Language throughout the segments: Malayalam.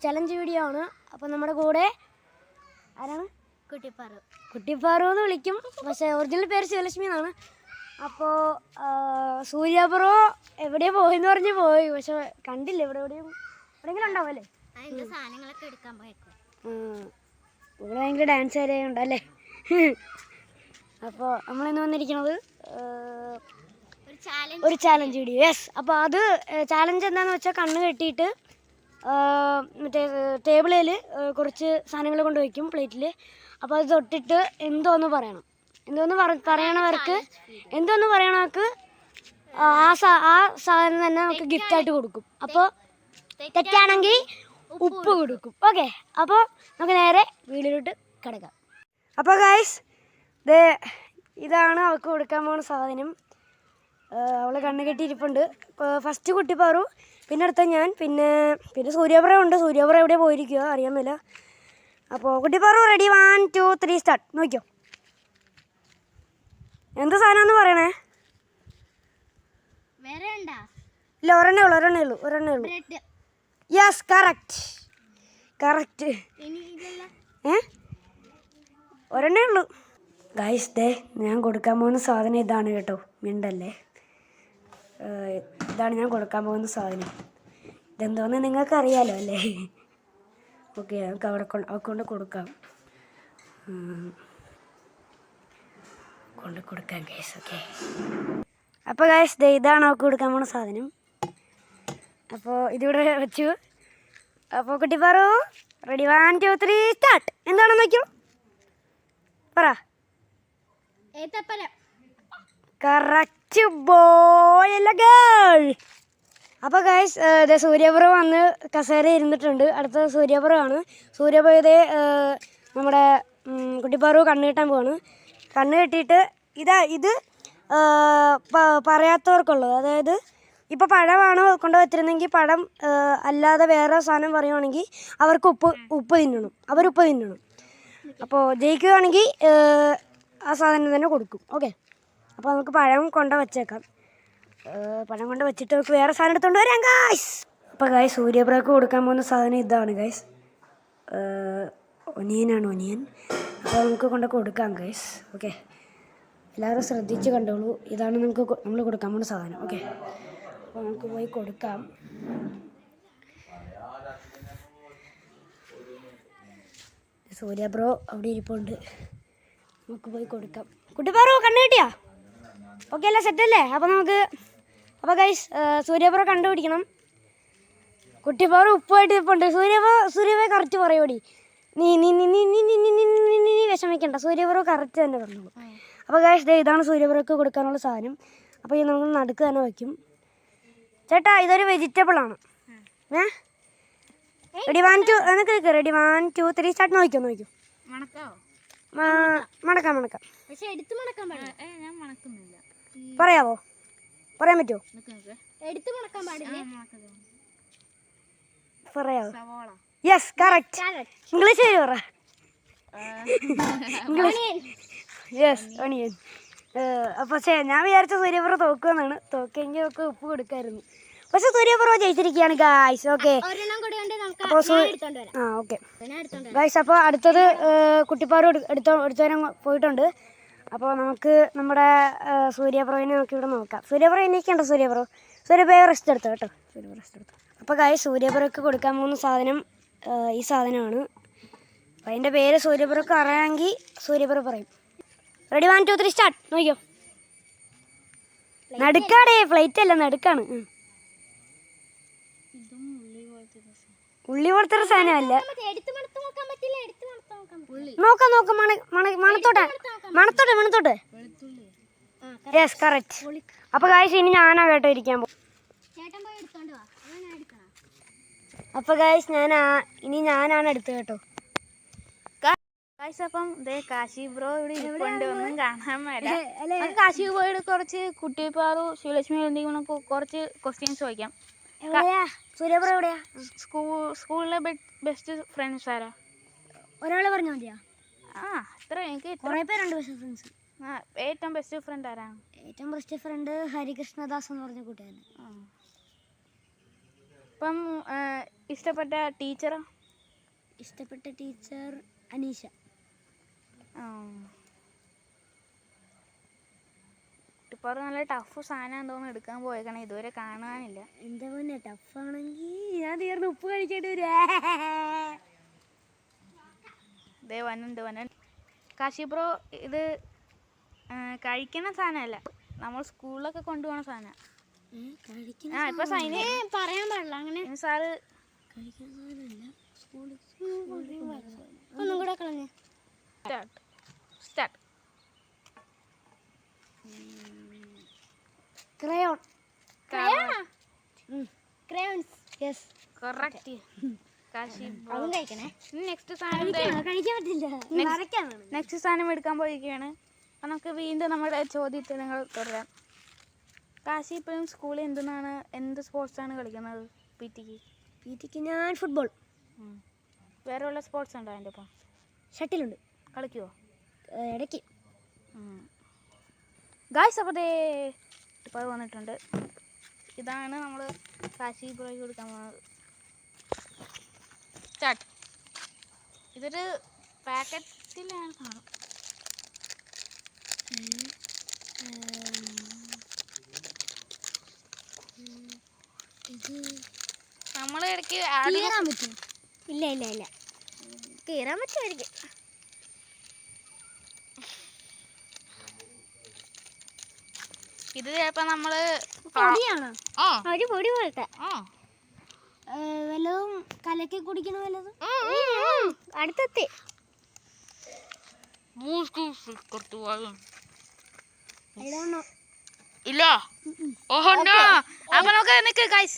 ചലഞ്ച് വീഡിയോ ആണ്. അപ്പോൾ നമ്മുടെ കൂടെ ആരാണ്? കുട്ടിപ്പാറു എന്ന് വിളിക്കും, പക്ഷേ ഒറിജിനൽ പേര് ശിവലക്ഷ്മി എന്നാണ്. അപ്പോൾ സൂര്യ ബ്രോ എവിടെയോ പോയെന്ന് പറഞ്ഞ് പോയി, പക്ഷെ കണ്ടില്ല. എവിടെയെങ്കിലും ഉണ്ടാവുമല്ലേ? ഇവിടെ ഭയങ്കര ഡാൻസ് ഏരിയ ഉണ്ടല്ലേ. അപ്പോൾ നമ്മളിന്ന് വന്നിരിക്കുന്നത് ഒരു ചാലഞ്ച് വീഡിയോ. യെസ്. അപ്പോൾ അത് ചാലഞ്ച് എന്താണെന്ന് വെച്ചാൽ കണ്ണ് കെട്ടിയിട്ട് മറ്റേ ടേബിളിൽ കുറച്ച് സാധനങ്ങൾ കൊണ്ട് വയ്ക്കും പ്ലേറ്റിൽ. അപ്പോൾ അത് തൊട്ടിട്ട് എന്തോന്ന് പറയണം. പറയണവർക്ക് ആ സാധനം തന്നെ നമുക്ക് ഗിഫ്റ്റായിട്ട് കൊടുക്കും. അപ്പോൾ തെറ്റാണെങ്കിൽ ഉപ്പ് കൊടുക്കും. ഓക്കെ, അപ്പോൾ നമുക്ക് നേരെ വീഡിയോയിലോട്ട് കിടക്കാം. അപ്പോൾ ഗൈസ്, ഇതാണ് അവൾക്ക് കൊടുക്കാൻ പോകുന്ന സാധനം. അവൾ കണ്ണ് കെട്ടിയിരിപ്പുണ്ട്. ഫസ്റ്റ് കുട്ടിപ്പാറു, പിന്നെ അടുത്ത ഞാൻ, പിന്നെ സൂര്യപ്ര ഉണ്ട്. സൂര്യപ്ര എവിടെ പോയിരിക്കുക അറിയാൻ മേല. അപ്പോൾ കുട്ടിപ്പാറു റെഡി, 1 2 3 സ്റ്റാർട്ട്. നോക്കിയോ എന്ത് സാധനമാണെന്ന് പറയണേ. ഇല്ല, ഒരെണ്ണേ ഉള്ളൂ. Yes, correct. ഒരെണ്ണേ ഉള്ളൂ. ഗൈസ്, ഞാൻ കൊടുക്കാൻ പോകുന്ന സാധനം ഇതാണ് കേട്ടോ, മിണ്ടല്ലേ. ഇതാണ് ഞാൻ കൊടുക്കാൻ പോകുന്ന സാധനം. ഇതെന്തോന്ന് നിങ്ങൾക്ക് അറിയാലോ അല്ലേ? ഓക്കെ, നമുക്ക് അവൾക്കൊണ്ട് കൊടുക്കാം. കൊടുക്കാം ഗൈസ്. ഓക്കെ, അപ്പോൾ ഗൈസ്, ഇതാണ് അവൾക്ക് കൊടുക്കാൻ പോകുന്ന സാധനം. അപ്പോൾ ഇതിവിടെ വെച്ചു. അപ്പോൾ കുട്ടിപ്പാറു റെഡി, 1 2 3 സ്റ്റാർട്ട്. എന്താണെന്ന് നോക്കിയോ, പറ. കറക്റ്റ് ബോയ് അല്ല ഗേൾ. അപ്പോൾ ഗൈസ്, സൂര്യപ്ര വന്ന് കസേര ഇരുന്നിട്ടുണ്ട്. അടുത്ത സൂര്യപ്ര ആണ്. സൂര്യപ്ര നമ്മുടെ കുട്ടിപ്പാറു കണ്ണ് കെട്ടാൻ പോവാണ്. കണ്ണ് കെട്ടിയിട്ട് ഇത് പറയാത്തവർക്കുള്ളത്, അതായത് ഇപ്പോൾ പഴമാണ് കൊണ്ട് വെച്ചിരുന്നെങ്കിൽ പഴം അല്ലാതെ വേറെ സാധനം പറയുവാണെങ്കിൽ അവർക്ക് ഉപ്പ് തിന്നണം. അപ്പോൾ ജയിക്കുകയാണെങ്കിൽ ആ സാധനം തന്നെ കൊടുക്കും. ഓക്കെ, അപ്പോൾ നമുക്ക് പഴം കൊണ്ട് വെച്ചേക്കാം. പഴം കൊണ്ട് വെച്ചിട്ട് നമുക്ക് വേറെ സാധനം എടുത്തുകൊണ്ട് വരാം ഗൈസ്. അപ്പോൾ ഗൈസ്, സൂര്യപ്രക്ക് കൊടുക്കാൻ പോകുന്ന സാധനം ഇതാണ് ഗൈസ്. ഒനിയൻ. അപ്പോൾ നമുക്ക് കൊടുക്കാം ഗൈസ്. ഓക്കെ, എല്ലാവരും ശ്രദ്ധിച്ച് കണ്ടോളൂ. ഇതാണ് നമ്മൾ കൊടുക്കാൻ പോകുന്ന സാധനം. ഓക്കെ, അപ്പോൾ നമുക്ക് പോയി കൊടുക്കാം. സൂര്യ ബ്രോ അവിടെ ഇരിപ്പുണ്ട്, നമുക്ക് പോയി കൊടുക്കാം. കുട്ടിപ്പാറു കണ്ണ് കിട്ടിയാ? ഓക്കെ അല്ലേ, സെറ്റല്ലേ? അപ്പോൾ ഗൈസ്, സൂര്യപ്ര കണ്ടുപിടിക്കണം. കുട്ടിപ്പാറു ഉപ്പായിട്ട് ഇരിപ്പുണ്ട്. സൂര്യപ്ര കറക്റ്റ് പറയോടി. നീ വിഷമിക്കണ്ട, സൂര്യപ്ര കറക്റ്റ് തന്നെ പറഞ്ഞോളൂ. അപ്പോൾ ഗൈസ്, ഇതാണ് സൂര്യപ്രക്ക് കൊടുക്കാനുള്ള സാധനം. അപ്പോൾ ഇത് നമ്മൾ നടുക്ക് തന്നെ വയ്ക്കും. ചേട്ടാ, ഇതൊരു വെജിറ്റബിളാണ്. Ready, 1 2 3 start. നോക്കിയോ മണക്കാം. പറയാവോ? പറയാൻ പറ്റുമോ? പറയാവോ? Yes, correct. ഇംഗ്ലീഷ് പറ. Yes, onion. പക്ഷേ ഞാൻ വിചാരിച്ച സൂര്യപ്ര തോക്കുമെന്നാണ്. തോക്കെങ്കിൽ ഒക്കെ ഉപ്പ് കൊടുക്കായിരുന്നു. പക്ഷെ സൂര്യപ്ര ജയിച്ചിരിക്കുകയാണ് ഗായ്സ്. Okay, okay guys. അപ്പോൾ അടുത്തത് കുട്ടിപ്പാറു എടുത്തുവരാൻ പോയിട്ടുണ്ട്. അപ്പോൾ നമുക്ക് നമ്മുടെ സൂര്യപ്രവിനെ നമുക്ക് ഇവിടെ നോക്കാം. സൂര്യപ്ര എനിക്കുണ്ടോ? സൂര്യപ്ര റെസ്റ്റ് എടുത്തോ കേട്ടോ. അപ്പോൾ ഗായ്സ്, സൂര്യപ്രക്ക് കൊടുക്കാൻ പോകുന്ന സാധനം ഈ സാധനമാണ്. അപ്പോൾ അതിൻ്റെ പേര് സൂര്യപ്രക്ക് അറിയാമെങ്കിൽ സൂര്യപ്ര പറയും. Ready, 1 2 3 start. നോക്കിയോ, നടുക്കാടേ, പ്ലേറ്റ് അല്ല, നടുക്കാണ്. ഉള്ളി പോലത്തെ സാധനമല്ല. നോക്കാം. മണത്തോട്ടെ. Yes, correct. അപ്പോൾ ഗായ്സ്, ഇനി ഞാനാ കേട്ടോ ഇരിക്കാൻ പോകും. അപ്പോൾ ഗായ്സ്, ഇനി ഞാനാണ് എടുത്തത് കേട്ടോ. അപ്പം കാശി ബ്രോ ഇവിടെ ഇരിപ്പുണ്ട്, ഒന്നും കാണാൻ മേല. കാശി ബ്രോയുടെ കുറച്ച് കുട്ടിപ്പാറു ശിവലക്ഷ്മി എന്തെങ്കിലും കുറച്ച് ക്വസ്റ്റ്യൻസ് ചോദിക്കാം. സൂര്യപ്ര എവിടെയാ? സ്കൂളിലെ ബെസ്റ്റ് ഫ്രണ്ട്സ് ആരാ? ഒരാളെ പറഞ്ഞാൽ മതിയാ? അത്ര എനിക്ക് കുറേ പേരുണ്ട് ബെസ്റ്റ് ഫ്രണ്ട്സ്. ഏറ്റവും ബെസ്റ്റ് ഫ്രണ്ട് ആരാണ്? ഏറ്റവും ബെസ്റ്റ് ഫ്രണ്ട് ഹരികൃഷ്ണദാസ് എന്ന് പറഞ്ഞ കൂട്ടുകാരൻ. അപ്പം ഇഷ്ടപ്പെട്ട ടീച്ചറോ? ഇഷ്ടപ്പെട്ട ടീച്ചർ അനീഷ. ഇപ്പോൾ നല്ല ടഫ് സാധനം തോന്നുന്നു എടുക്കാൻ പോയേക്കണേ, ഇതുവരെ കാണാനില്ല. എന്താ പിന്നെ ടഫാണെങ്കിൽ ഞാൻ തീർന്ന് ഉപ്പ് കഴിക്കേണ്ടി വരും. ഇതേ വന്നുണ്ട്. കാശി ബ്രോ ഇത് കഴിക്കുന്ന സാധനമല്ല, നമ്മൾ സ്കൂളിലൊക്കെ കൊണ്ടുപോകുന്ന സാധനം. ഇപ്പൊ സൈന് പറയാൻ പാടില്ല അങ്ങനെ. സാറ് ഒന്നും കൂടെ കളഞ്ഞ start. Crayon. Crayons. Yes correct. Kashi bro അതും കഴിക്കണേ. നെക്സ്റ്റ് സാധനം കഴിക്കാൻ പറ്റില്ല. നെക്സ്റ്റ് സാധനം എടുക്കാൻ പോയിരിക്കുകയാണ്. അപ്പം നമുക്ക് വീണ്ടും നമ്മുടെ ചോദ്യോത്തരങ്ങൾ തുടരാം. കാശി ഇപ്പോഴും സ്കൂളിൽ എന്ത് സ്പോർട്സാണ് കളിക്കുന്നത്? പിടിക്ക് ഞാൻ ഫുട്ബോൾ. വേറെ വല്ല സ്പോർട്സ് ഉണ്ടോ അതിൻ്റെ ഒപ്പം? ഷട്ടിലുണ്ട്. കളിക്കുമോ? ഇടയ്ക്ക്. ഗായ്സ് അപ്പോൾ ഇപ്പോൾ അത് വന്നിട്ടുണ്ട്. ഇതാണ് നമ്മൾ കാശി ബ്രോയ്ക്ക് കൊടുക്കാൻ പോകുന്നത്. സ്റ്റാർട്ട്. ഇതൊരു പാക്കറ്റിലാണ് കാണും. നമ്മൾ ഇടയ്ക്ക് കീറാൻ പറ്റും? ഇല്ല കീറാൻ പറ്റുമായിരിക്കും. ഇത് ചിലപ്പോൾ നമ്മൾ പൊടിയാണോ? ഒരു പൊടി പോലത്തെ വല്ലതും കലക്കി കുടിക്കണ വല്ലതും. അടുത്തെത്തി. ഇല്ല. ഓഹോ നോ. അപ്പൊ നമുക്ക് നിൽക്ക് ഗൈസ്.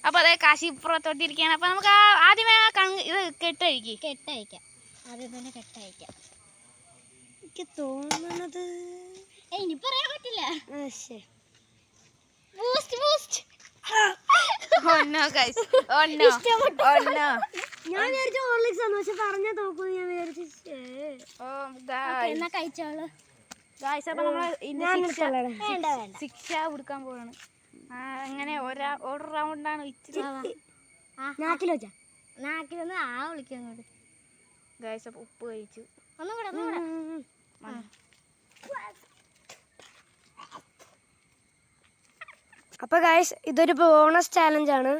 അപ്പൊ അതെ കാശി പുറത്തോട്ടിരിക്കുകയാണ്. അപ്പൊ നമുക്ക് ആദ്യമേ ഇത് കെട്ടഴിക്കാം. ആദ്യം തന്നെ കെട്ടഴിക്കാം. എനിക്ക് തോന്നണത് ഇനി പറയാൻ പറ്റില്ല. ഞാൻ വിചാരിച്ച ഹോർലിക്സ് ആണ്, പക്ഷെ പറഞ്ഞാ തോക്കുന്നു. ഞാൻ വിചാരിച്ചു എന്നാ കഴിച്ചോളൂ. ശിക്ഷ കൊടുക്കാൻ പോവാണ്. അങ്ങനെ ഒരു റൗണ്ടാണ്. നാക്കിലൊന്ന് വിളിക്കാൻ ഗായ്സ്. അപ്പൊ ഉപ്പ് കഴിച്ചു. അപ്പൊ ഗായ്സ് ഇതൊരു ബോണസ് ചാലഞ്ചാണ്.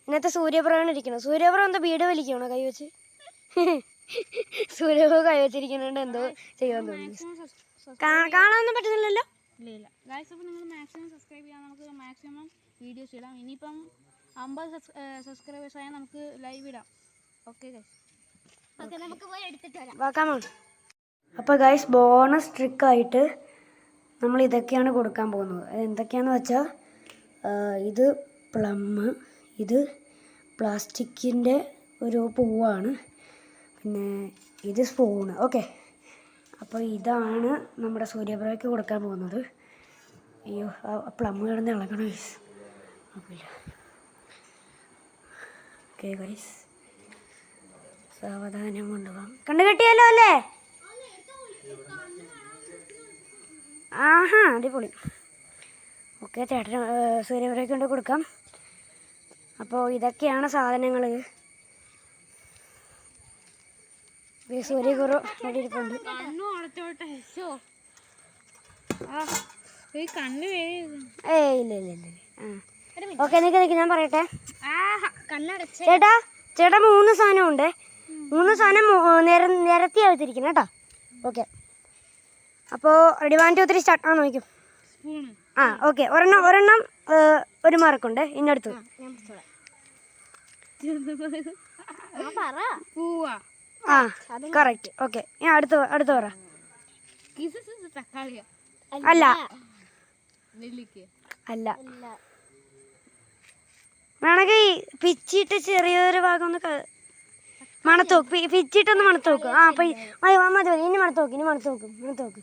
ഇന്നത്തെ സൂര്യപ്രഭയാണ് ഇരിക്കണം. സൂര്യപ്രഭ എന്താ വീട് വലിക്കണോ കൈവച്ച്? സൂര്യപ്രഭ കൈവച്ചിരിക്കുന്നുണ്ട്. എന്തോ ചെയ്യാൻ തോന്നുന്നു. കാണാനൊന്നും പറ്റുന്നില്ലല്ലോ. ഇല്ല ഗായ്സ്. അപ്പോൾ നിങ്ങൾ മാക്സിമം സബ്സ്ക്രൈബ് ചെയ്യാൻ നമുക്ക് മാക്സിമം വീഡിയോസ് ഇടാം. ഇനിയിപ്പം 50 സബ്സ്ക്രൈബേഴ്സ് ആയാൽ നമുക്ക് ലൈവ് ഇടാം. Okay guys. നമുക്ക് പോയി എടുത്തിട്ട് വരാം. അപ്പോൾ ഗായ്സ് ബോണസ് ട്രിക്കായിട്ട് നമ്മൾ ഇതൊക്കെയാണ് കൊടുക്കാൻ പോകുന്നത്. എന്തൊക്കെയാണെന്ന് വെച്ചാൽ ഇത് പ്ലം, ഇത് പ്ലാസ്റ്റിക്കിൻ്റെ ഒരു പൂവാണ്, പിന്നെ ഇത് സ്പൂണ്. ഓക്കെ, അപ്പോൾ ഇതാണ് നമ്മുടെ സൂര്യപ്രഭയ്ക്ക് കൊടുക്കാൻ പോകുന്നത്. അയ്യോ പ്ലം കിടന്ന് ഇളകണം ഗൈസ്. കുഴപ്പമില്ല. ഓക്കെ ഗൈസ്, സാവധാനം കൊണ്ടുപോകാം. കണ്ടു കെട്ടിയല്ലോ അല്ലേ? ആഹാ അടിപൊളി. ഓക്കെ, ചേട്ടന് സൂര്യപ്രഭയ്ക്ക് കൊണ്ട് കൊടുക്കാം. അപ്പോൾ ഇതൊക്കെയാണ് സാധനങ്ങൾ. സൂര്യകുറു ഇരിപ്പുണ്ട്. ഏയ് ഇല്ല. ഓക്കെ നിൽക്ക് ഞാൻ പറയട്ടെ. ചേട്ടാ 3 സാധനം ഉണ്ട്. 3 സാധനം നിരത്തി വെച്ചിരിക്കണം കേട്ടോ. ഓക്കെ, അപ്പോൾ റെഡി 1 2 3 സ്റ്റാർട്ട്. നോക്കും. ഓക്കെ, ഒരെണ്ണം 1 മാർക്കുണ്ട്. ഇന്നടുത്ത് കറക്റ്റ്. ഓക്കെ, ഞാൻ അടുത്ത് പറ. അല്ല വേണമെങ്കിൽ പിച്ചിട്ട് ചെറിയൊരു ഭാഗം ഒന്ന് മണത്തോക്ക്. പിച്ചിട്ടൊന്ന് മണത്തോക്ക്. മതി. ഇനി മണത്തോക്ക്.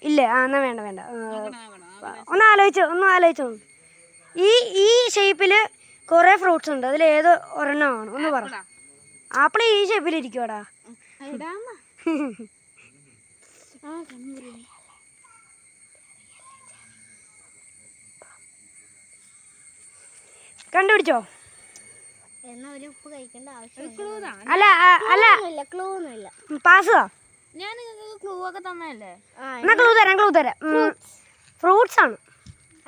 ഇല്ല എന്നാ വേണ്ട. ഒന്ന് ആലോചിച്ചോ. ഈ ഷേപ്പിൽ കുറേ ഫ്രൂട്ട്സ് ഉണ്ട്. അതിൽ ഏത് ഒരെണ്ണമാണ് ഒന്ന് പറ. ആപ്പിൾ ഈ ഷേപ്പിലിരിക്കുവാടാ. കണ്ടുപിടിച്ചോ? എന്നാ ഒരു ഉപ്പ് കഴിക്കേണ്ട ആവശ്യം അല്ല ക്ലൂ ഒന്നുമില്ല. പാസ്. ഞാൻ നിങ്ങൾക്ക് ക്ലൂ ഒക്കെ തന്നല്ലേ? എന്നാ ക്ലൂ തരാം. ഫ്രൂട്ട്സ് ആണ്.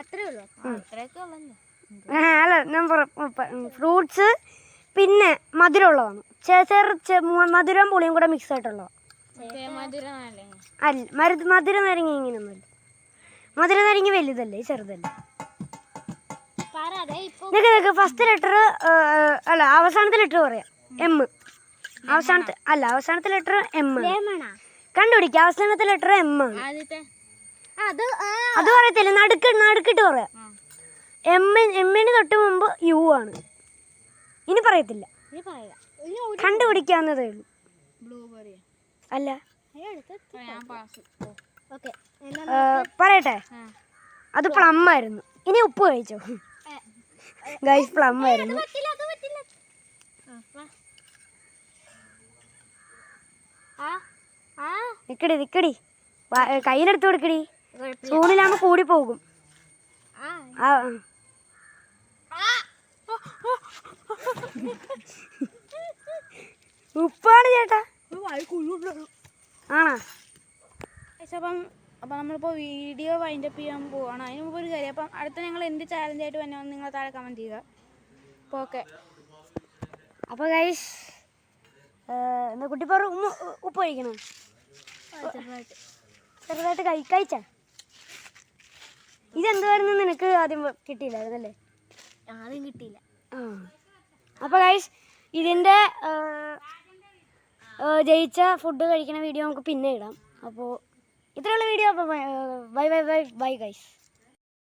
അത്രേ ഉള്ളൂ. അത്രയൊക്കെ ഉള്ളല്ലോ. അല്ല ഞാൻ ഫ്രൂട്ട്സ് പിന്നെ മധുരമുള്ളതാണ്. മധുരം പുളിയും കൂടെ മിക്സ് ആയിട്ടുള്ളതാണ്. അല്ല മധുര നാരങ്ങ ഇങ്ങനെയൊന്നുമല്ല. മധുര നാരങ്ങ വലുതല്ലേ, ചെറുതല്ലേ. നിനക്ക് ഫസ്റ്റ് ലെറ്റർ അല്ല അവസാനത്തെ ലെറ്റർ പറയാം. എം. അവസാനത്തെ ലെറ്റർ എം. കണ്ടുപിടിക്കുക. അവസാനത്തെ ലെറ്റർ എം ആണ്. അത് പറയത്തില്ല, നടുക്കിട്ട് പറയാം. എമ്മിന് തൊട്ട് മുമ്പ് യു ആണ്. ഇനി പറയത്തില്ല, കണ്ടുപിടിക്കാവുന്നതേ ഉള്ളൂ. അല്ല പറയട്ടെ, അത് പ്ലം ആയിരുന്നു. ഇനി ഉപ്പ് കഴിച്ചോ ഗൈസ്? പ്ലം ആയിരുന്നു. നിക്കടി കയ്യിലെടുത്ത് കൊടുക്കടി. സ്പൂണിലാകുമ്പോ കൂടി പോകും. ഉപ്പാണ് ചേട്ടാ. ആണോ? അപ്പം നമ്മളിപ്പോൾ വീഡിയോ വൈൻഡപ്പ് ചെയ്യാൻ പോവാണ്. അതിന് മുമ്പ് ഒരു കാര്യം, അപ്പം അടുത്ത ഞങ്ങൾ എന്ത് ചാലഞ്ചായിട്ട് വന്നതെന്ന് നിങ്ങൾ താഴെ കമൻറ്റ് ചെയ്യുക. അപ്പോൾ ഓക്കെ. അപ്പോൾ ഗൈസ് എന്താ കുട്ടിപ്പാറ ഉപ്പ് കഴിക്കണം. ചെറുതായിട്ട് കഴിച്ചാ. ഇതെന്തുവായിരുന്നു നിനക്ക് ആദ്യം കിട്ടിയില്ലായിരുന്നല്ലേ? ആദ്യം കിട്ടിയില്ല. അപ്പോൾ ഗൈസ് ഇതിൻ്റെ ജയിച്ച ഫുഡ് കഴിക്കുന്ന വീഡിയോ നമുക്ക് പിന്നെ ഇടാം. അപ്പോൾ ഇത്രയുള്ള വീഡിയോ. അപ്പോൾ ബൈ ഗൈസ്.